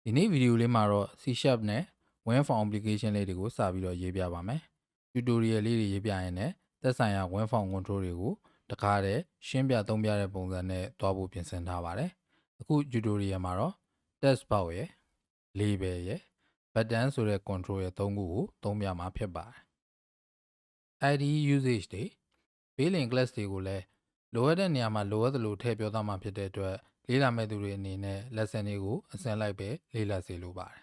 ဒီနေ့ဗီဒီယိုလေးမှာတော့ C# နဲ့ Win Form application လေးတွေကိုစပြီးတော့ရေးပြပါမယ် tutorial လေးတွေရေးပြရင်လည်းသက်ဆိုင်ရာ Win Form control တွေကိုတခါတည်းရှင်းပြသုံးပြတဲ့ပုံစံနဲ့တွားဖို့ပြင်ဆင်ထားပါတယ်အခု tutorial မှာတော့ TextBox ရယ် label ရယ် button ဆိုတဲ့ control ရယ်သုံးခုကိုသုံးပြမှာဖြစ်ပါတယ် IDE usage တွေ built-in class တွေကိုလည်းလိုအပ်တဲ့နေရာမှာလိုအပ်သလိုထည့်ပြောသားမှာဖြစ်တဲ့အတွက်လေ့လာမဲ့သူတွေအနေနဲ့ lesson တွေကိုအစဉ်လိုက်ပဲလေ့လာစေလိုပါတယ်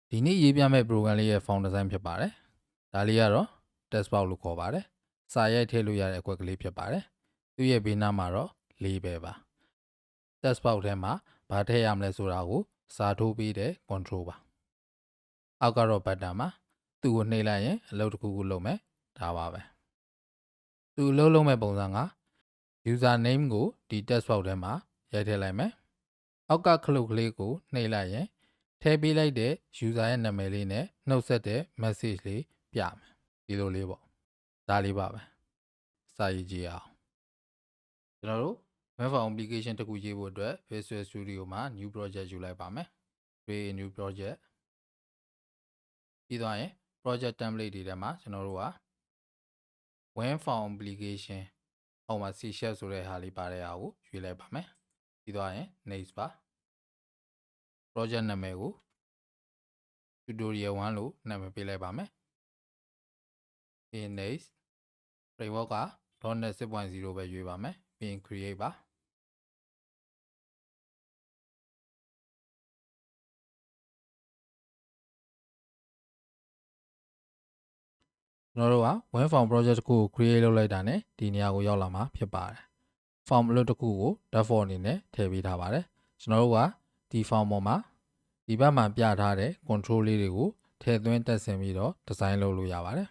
ဒီနေ့ရေးပြမဲ့ program လေးရဲ့ form design ဖြစ်ပါတယ်ဒါလေးကတော့ TextBox လို့ခေါ်ပါတယ်စာရိုက်ထည့်လို့ရတဲ့အကွက်ကလေးဖြစ်ပါတယ်သူ့ရဲ့ဘေးနားမှာတော့ label ပါ TextBox ထဲမှာဘာထည့်ရမလဲဆိုတာကိုစာထိုးပေးတဲ့ control ပါအောက်ကတော့ button ပါသူ့ကိုနှိပ်လိုက်ရင်အလုပ်တစ်ခုခုလုပ်မယ်ဒါပါပဲသူအလုပ်လုပ်မဲ့ပုံစံက user name ကိုဒီ TextBox ထဲမှာရိုက်ထည့်လိုက်မယ်အောက်ကခလုတ်ကလေးကိုနှိပ်လိုက်ရင်ထည့်ပေးလိုက်တဲ့ user ရဲ့နာမည်လေးနဲ့နှုတ်ဆက်တဲ့ message လေးပြမယ်ဒီလိုလေးပေါ့ဒါလေးပါပဲစာရေးကြည့်အောင်ကျွန်တော်တို့ web form application တစ်ခုရေးဖို့အတွက် Visual Studio မှာ new project ယူလိုက်ပါမယ် create a new project ပြီးသွားရင် project template တွေထဲမှာကျွန်တော်တို့က web form application ဟိုမှာ C# ဆိုတဲ့ဟာလေးပါတဲ့ဟာကိုရွေးလိုက်ပါမယ်ပြီးသွားရင် next ပါ project နာမည်ကို tutorial 1လို့နာမည်ပေးလိုက်ပါမယ်ပြီးရင် next framework က .NET 6.0 ပဲရွေးပါမယ်ပြီးရင် create ပါကျွန်တော်တို့က web form project တစ်ခုကို create လုပ်လိုက်တာ ਨੇ ဒီနေရာကိုရောက်လာမှာဖြစ်ပါတယ် form အလုပ်တစ်ခုကို default အနေနဲ့ထည့်ပေးထားပါတယ်ကျွန်တော်တို့ကဒီ form ပေါ်မှာဒီဘက်မှာပြထားတဲ့ control လေးတွေကိုထည့်သွင်းတက်ဆင်ပြီးတော့ design လုပ်လို့ရပါတယ်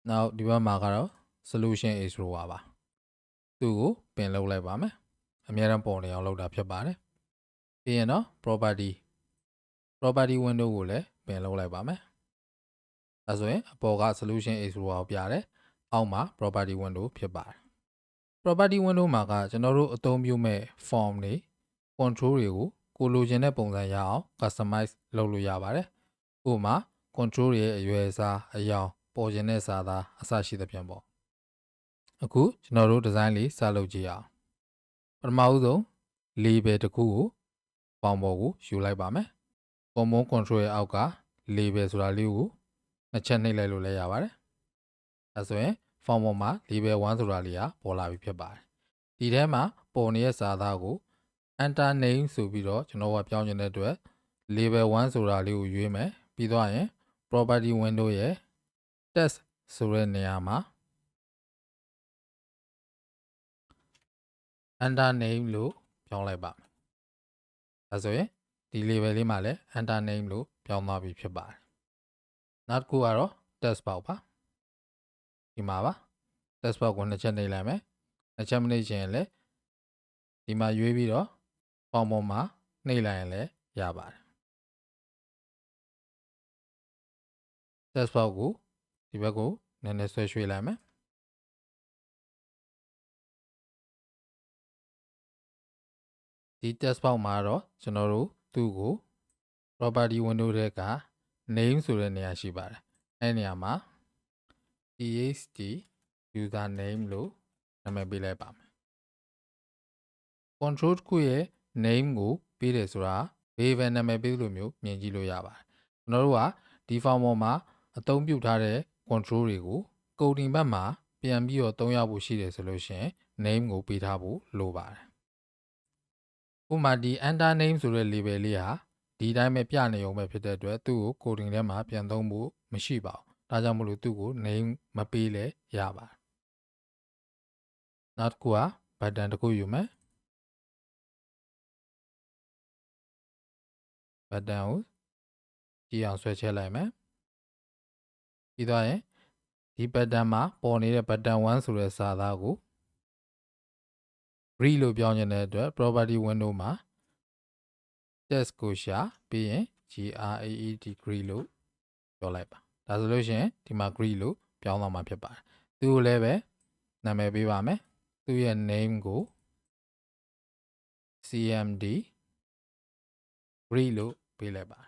နောက်ဒီဘက်မှာကတော့ solution explorer ပါသူ့ကိုပင်လုပ်လိုက်ပါမယ်အများအားပေါ်နေအောင်လုပ်တာဖြစ်ပါတယ်ပြီးရင်တော့ property window ကိုလည်းပင်လုပ်လိုက်ပါမယ်အဲဆိုရင်အပေါ်က solution explorer ကိုပြတယ်အောက်မှာ property window ဖြစ်ပါတယ် property window မှာကကျွန်တော်တို့အသုံးပြုမဲ့ form တွေ control တွေကိုကိုလိုချင်တဲ့ပုံစံရအောင် customize လုပ်လို့ရပါတယ်ဥပမာ control ရဲ့အရွယ်အစားအရောင်ပေါ်ချင်တဲ့စာသားအစရှိသဖြင့်ပေါ့အခုကျွန်တော်တို့ design လေးစလုပ်ကြည့်အောင်ပထမဦးဆုံး label တစ်ခုကိုပေါင်ပေါ်ကိုယူလိုက်ပါမယ် common control ရဲ့အောက်က label ဆိုတာလေးကိုနှစ်ချက်နှိပ်လိုက်လို့လည်းရပါတယ်အဲဆိုရင် form ပေါ်မှာ label 1ဆိုတာလေးကပေါ်လာပြီဖြစ်ပါတယ်ဒီထဲမှာပေါ်နေတဲ့စာသားကို enter name ဆိုပြီးတော့ကျွန်တော်ကပြောင်းချင်တဲ့အတွက် label 1ဆိုတာလေးကိုရွေးမယ်ပြီးသွားရင် property window ရဲ့ text ဆိုတဲ့နေရာမှာ enter name လို့ပြောင်းလိုက်ပါမယ်အဲဆိုရင်ဒီ label လေးမှာလည်း enter name လို့ပြောင်းသွားပြီဖြစ်ပါတယ်နောက်တစ်ခုကတော့ TextBox ပါဒီမှာပါ TextBox ကိုနှစ်ချက်နှိပ်လိုက်မယ်နှစ်ချက်မနှိပ်ချင်ရင်လည်းဒီမှာရွေးပြီးတော့ form ပေါ်မှာနှိပ်လိုက်ရင်လည်းရပါတယ် TextBox ကိုဒီဘက်ကိုနည်းနည်းဆွဲရွှေ့လိုက်မယ်ဒီ TextBox မှာတော့ကျွန်တော်တို့သူ့ကို property window ထဲက name ဆိုတဲ့နေရာရှိပါတယ်အဲ့နေရာမှာ text user name လို့နာမည်ပေးလိုက်ပါမယ် control တစ်ခုရဲ့ name ကိုပေးတယ်ဆိုတာဘေးပဲနာမည်ပေးလို့မျိုးမြင်ကြည့်လို့ရပါတယ်ကျွန်တော်တို့ကဒီ form ပေါ်မှာအသုံးပြုထားတဲ့ control တွေကို coding ဘက်မှာပြန်ပြီးတော့သုံးရဖို့ရှိတယ်ဆိုလို့ရှိရင် name ကိုပေးထားဖို့လိုပါတယ်ဥပမာဒီ enter name ဆိုတဲ့ label လေးဟာဒီတိုင်းပဲပြနေအောင်ပဲဖြစ်တဲ့အတွက်သူ့ကို coding ထဲမှာပြန်သုံးဖို့မရှိပါဘူးဒါကြောင့်မလို့သူ့ကို name မပေးလဲရပါတယ်နောက်တစ်ခုက button တစ်ခုယူမယ် button ကိုကြည့်အောင်ဆွဲချဲလိုက်မယ်ပြီးသွားရင်ဒီ button မှာပေါ်နေတဲ့ button 1ဆိုတဲ့စာသားကို read လို့ပြောင်းချင်တဲ့အတွက် property window မှာ text ကိုရှာပြီးရင် greet လို့ပြောလိုက်ပါဒါဆိုလို့ရှိရင်ဒီမှာ greet လို့ပြောင်းသွားမှာဖြစ်ပါတယ်သူ့ကိုလည်းပဲနာမည်ပေးပါမယ်သူ့ရဲ့ name ကို cmd greet လို့ပေးလိုက်ပါ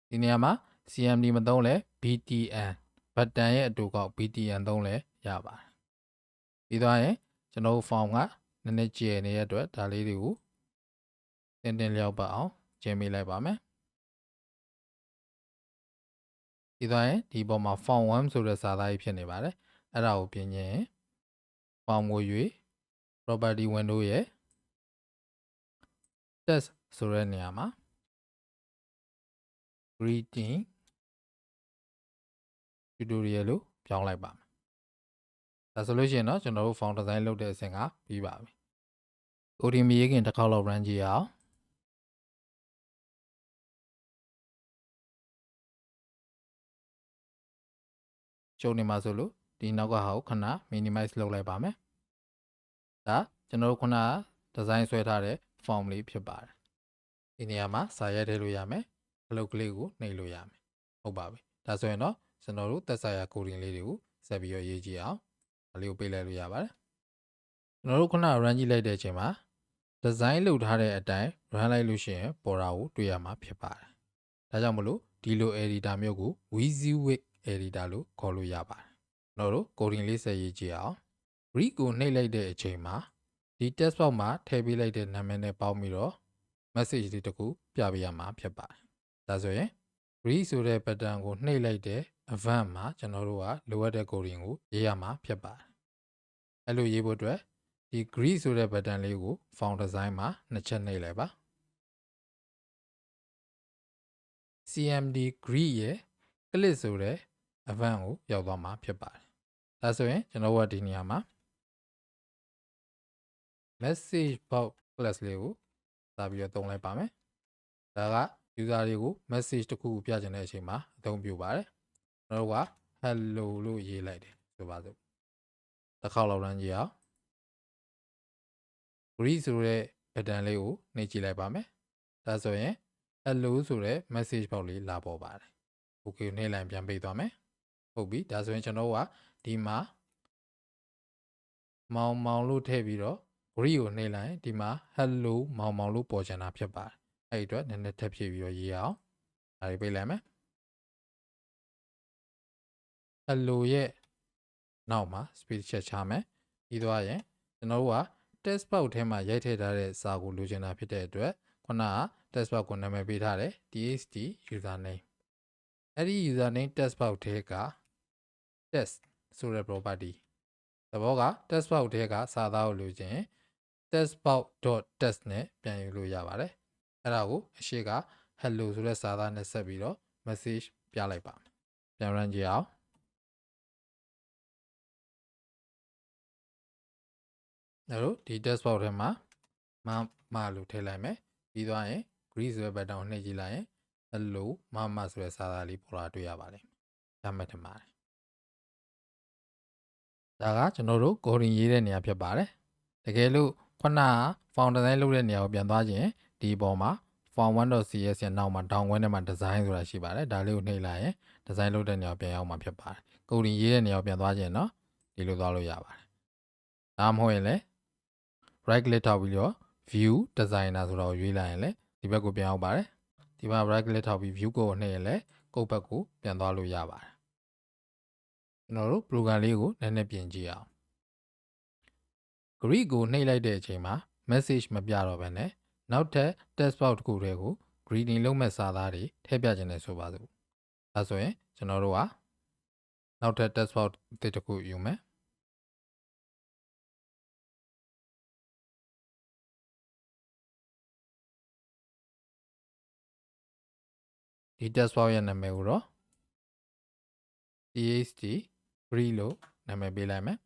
ဒီနေရာမှာ cmd မသုံးလဲ btn ဘတ်တန်ရဲ့အတူကောက် btn သုံးလဲရပါတယ်ပြီးသွားရင်ကျွန်တော်တို့ form ကနည်းနည်းကျယ်နေတဲ့အတွက်ဒါလေးတွေကိုတင်လျောက်ပတ်အောင်ကျင်းပေးလိုက်ပါမယ်ဒီသွားရင်ဒီပေါ်မှာ form 1ဆိုတဲ့စာသားကြီးဖြစ်နေပါတယ်အဲ့ဒါကိုပြင်ရင် form ကို၍ property window ရဲ့ text ဆိုတဲ့နေရာမှာ greeting tutorial လို့ပြောင်းလိုက်ပါမယ်ဒါဆိုလို့ရှိရင်တော့ကျွန်တော်တို့ form design လုပ်တဲ့အဆင့်ကပြီးပါပြီကိုဒီမီရေးခင်တစ်ခေါက်လောက် run ကြည့်အောင်ရှုံနေမှာဆိုလို့ဒီနောက်ကဟာကိုခဏ minimize လုပ်လိုက်ပါမယ်ဒါကျွန်တော်တို့ခုနက design ဆွဲထားတဲ့ form လေးဖြစ်ပါတယ်ဒီနေရာမှာစာရိုက်ထည့်လို့ရမယ်အလုပ်ကလေးကိုနှိပ်လို့ရမယ်ဟုတ်ပါပြီဒါဆိုရင်တော့ကျွန်တော်တို့သက်ဆိုင်ရာ coding လေးတွေကိုဆက်ပြီးတော့ရေးကြည့်အောင်ဒါလေးကိုပေးလိုက်လို့ရပါတယ်ကျွန်တော်တို့ခုန run ကြည့်လိုက်တဲ့အချိန်မှာ design လုပ်ထားတဲ့အတိုင်း run လိုက်လို့ရှိရင်ပေါ်တာကိုတွေ့ရမှာဖြစ်ပါတယ်ဒါကြောင့်မလို့ဒီလို editor မျိုးကို WYSIWYG editor လို့ခေါ်လို့ရပါတယ်ကျွန်တော်တို့ coding လေးဆက်ရေးကြည့်အောင် read ကိုနှိပ်လိုက်တဲ့အချိန်မှာဒီ text box မှာထည့်ပေးလိုက်တဲ့နာမည်နဲ့ပေါင်းပြီးတော့ message လေးတစ်ခုပြပေးရမှာဖြစ်ပါတယ်ဒါဆိုရင် read ဆိုတဲ့ pattern ကိုနှိပ်လိုက်တဲ့ event မှာကျွန်တော်တို့ကလိုအပ်တဲ့ coding ကိုရေးရမှာဖြစ်ပါတယ်အဲ့လိုရေးဖို့အတွက်ဒီ greet ဆိုတဲ့ button လေးကို form design မှာနှစ်ချက်နှိပ်လိုက်ပါ cmd greet ရဲ့ click ဆိုတဲ့ event ကိုရောက်သွားမှာဖြစ်ပါတယ်ဒါဆိုရင်ကျွန်တော်တို့ကဒီနေရာမှာ MessageBox Class လေးကိုစပြီးတော့သုံးလိုက်ပါမယ်ဒါက user တွေကို message တစ်ခုပြချင်တဲ့အချိန်မှာအသုံးပြုပါတယ်ကျွန်တော်တို့က hello လို့ရေးလိုက်တယ်ဆိုပါစို့တစ်ခေါက်လောက် run ကြည့်အောင် greet ဆိုတဲ့ button လေးကိုနှိပ်ကြည့်လိုက်ပါမယ်ဒါဆိုရင် hello ဆိုတဲ့ message box လေးလာပေါ်ပါတယ် okay နှိပ်လိုက်ပြန်ပိတ်သွားမယ်ဟုတ်ပြီဒါဆိုရင်ကျွန်တော်တို့ကဒီမှာမောင်လို့ထည့်ပြီးတော့ greet ကိုနှိပ်လိုက်ဒီမှာ hello မောင်လို့ပေါ်ချင်တာဖြစ်ပါတယ်အဲ့ဒီအတွက်နည်းနည်းထပ်ဖြည့်ပြီးတော့ရေးအောင်ဒါလေးပိတ်လိုက်မယ် hello ရဲ့နောက်မှာ space ချက်ချမယ်ပြီးသွားရင်ကျွန်တော်တို့က text box ထဲမှာရိုက်ထည့်ထားတဲ့စာကိုလိုချင်တာဖြစ်တဲ့အတွက်ခုနက text box ကိုနာမည်ပေးထားတယ် txt username အဲ့ဒီ username text box ထဲက text ဆိုတဲ့ property သဘောက text box ထဲကစာသားကိုလိုချင် textbox.text နဲ့ပြန်ယူလို့ရပါတယ်အဲ့ဒါကိုအရှိက hello ဆိုတဲ့စာသားနဲ့ဆက်ပြီးတော့ message ပြလိုက်ပါမယ်ပြန် run ကြည့်အောင်အဲ့တော့ဒီ text box ထဲမှာမလို့ထည့်လိုက်မယ်ပြီးသွားရင် greet ဆိုတဲ့ button ကိုနှိပ်ကြည့်လိုက်ရင် hello မဆိုတဲ့စာသားလေးပေါ်လာတွေ့ရပါတယ်ဒါမှတ်ထင်ပါတယ်ဒါကကျွန်တော်တို့ coding ရေးတဲ့နေရာဖြစ်ပါတယ်တကယ်လို့ခုနက form design လုပ်တဲ့နေရာကိုပြန်သွားခြင်းဒီပေါ်မှာ form 1.cs ရဲ့နောက်မှာ down ခွဲထဲမှာ design ဆိုတာရှိပါတယ်ဒါလေးကိုနှိပ်လိုက်ရင် design လုပ်တဲ့နေရာကိုပြန်ရောက်မှာဖြစ်ပါတယ် coding ရေးတဲ့နေရာကိုပြန်သွားခြင်းเนาะဒီလိုသွားလို့ရပါတယ်ဒါမှမဟုတ်ရင်လည်း right click ထောက်ပြီးတော့ view designer ဆိုတာကိုရွေးလိုက်ရင်လည်းဒီဘက်ကိုပြန်ရောက်ပါတယ်ဒီမှာ right click ထောက်ပြီး view ကိုနှိပ်ရင်လည်းကုတ်ဘက်ကိုပြန်သွားလို့ရပါတယ်ကျွန်တော်တို့ program လေးကိုနည်းနည်းပြင်ကြည့်အောင် greet ကိုနှိပ်လိုက်တဲ့အချိန်မှာ message မပြတော့ဘဲနဲ့နောက်ထပ် text box တစ်ခုတည်းကို greeting လုပ်မဲ့စာသားတွေထည့်ပြခြင်းနဲ့ဆိုပါစို့ဒါဆိုရင်ကျွန်တော်တို့ကနောက်ထပ် text box တစ်ခုယူမယ်ဒီ text box ရဲ့နာမည်ကိုတော့ txt greet လို့နာမည်ပေးလိုက်မယ်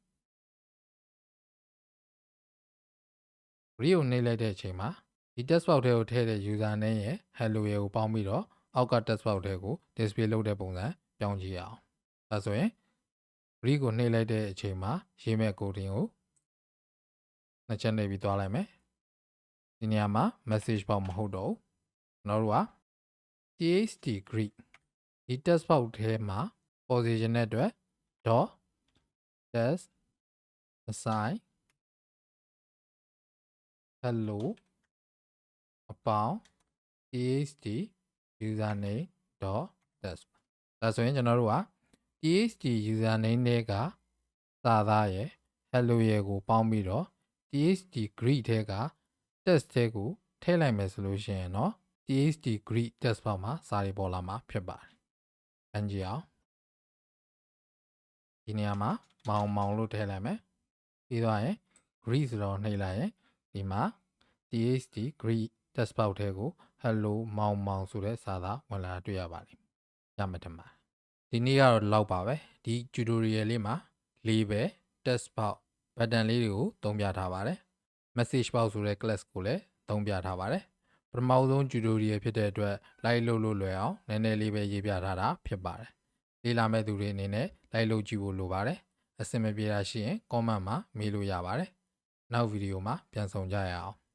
greet ကိုနှိပ်လိုက်တဲ့အချိန်မှာဒီ text box ထဲကိုထည့်တဲ့ user name ရဲ့ hello ရဲ့ကိုပေါင်းပြီးတော့အောက်က text box ထဲကို display လုပ်တဲ့ပုံစံပြောင်းကြည့်အောင်ဒါဆိုရင် greet ကိုနှိပ်လိုက်တဲ့အချိန်မှာရေးမဲ့ coding ကိုနှစ်ချက်နှိပ်ပြီးသွားလိုက်မယ်ဒီနေရာမှာ message box မဟုတ်တော့ဘူးကျွန်တော်တို့က txt greet ဒီ text box ထဲမှာ position တဲ့အတွက် dot text assign hello အပေါင်း txt username.test ဒါဆိုရင်ကျွန်တော်တို့က txt username တွေကစာသားရယ် hello ရယ်ကိုပေါင်းပြီးတော့ txt greet ထဲက test ထဲကိုထည့်လိုက်မယ်ဆိုလို့ရှိရင်တော့ txt greet test box မှာစာတွေပေါ်လာမှာဖြစ်ပါတယ်။အကြည့်အောင်ဒီနေရာမှာမောင်လို့ထည့်လိုက်မယ်။ပြီးတော့ရင် greet ဆိုတော့နှိပ်လိုက်ရင်ဒီမှာ txt greet test box ထဲကို hello မောင်ဆိုတဲ့စာသားဝင်လာတွေ့ရပါတယ်။ရမှတ်တယ်မှာဒီနေ့ကတော့လောက်ပါပဲဒီ tutorial လေးမှာ label text box button လေးတွေကိုသုံးပြထားပါတယ်။ MessageBox ဆိုတဲ့ class ကိုလည်းသုံးပြထားပါတယ်။ပထမဆုံး tutorial ဖြစ်တဲ့အတွက်လိုက်လို့လွယ်အောင်နည်းနည်းလေးပဲရေးပြထားတာဖြစ်ပါတယ်။လေ့လာမဲ့သူတွေအနေနဲ့လိုက်လို့ကြည့်ဖို့လိုပါတယ်။အဆင်မပြေတာရှိရင် comment မှာမေးလို့ရပါတယ်။နောက်ဗီဒီယိုမှာပြန်ဆောင်ကြရအောင်။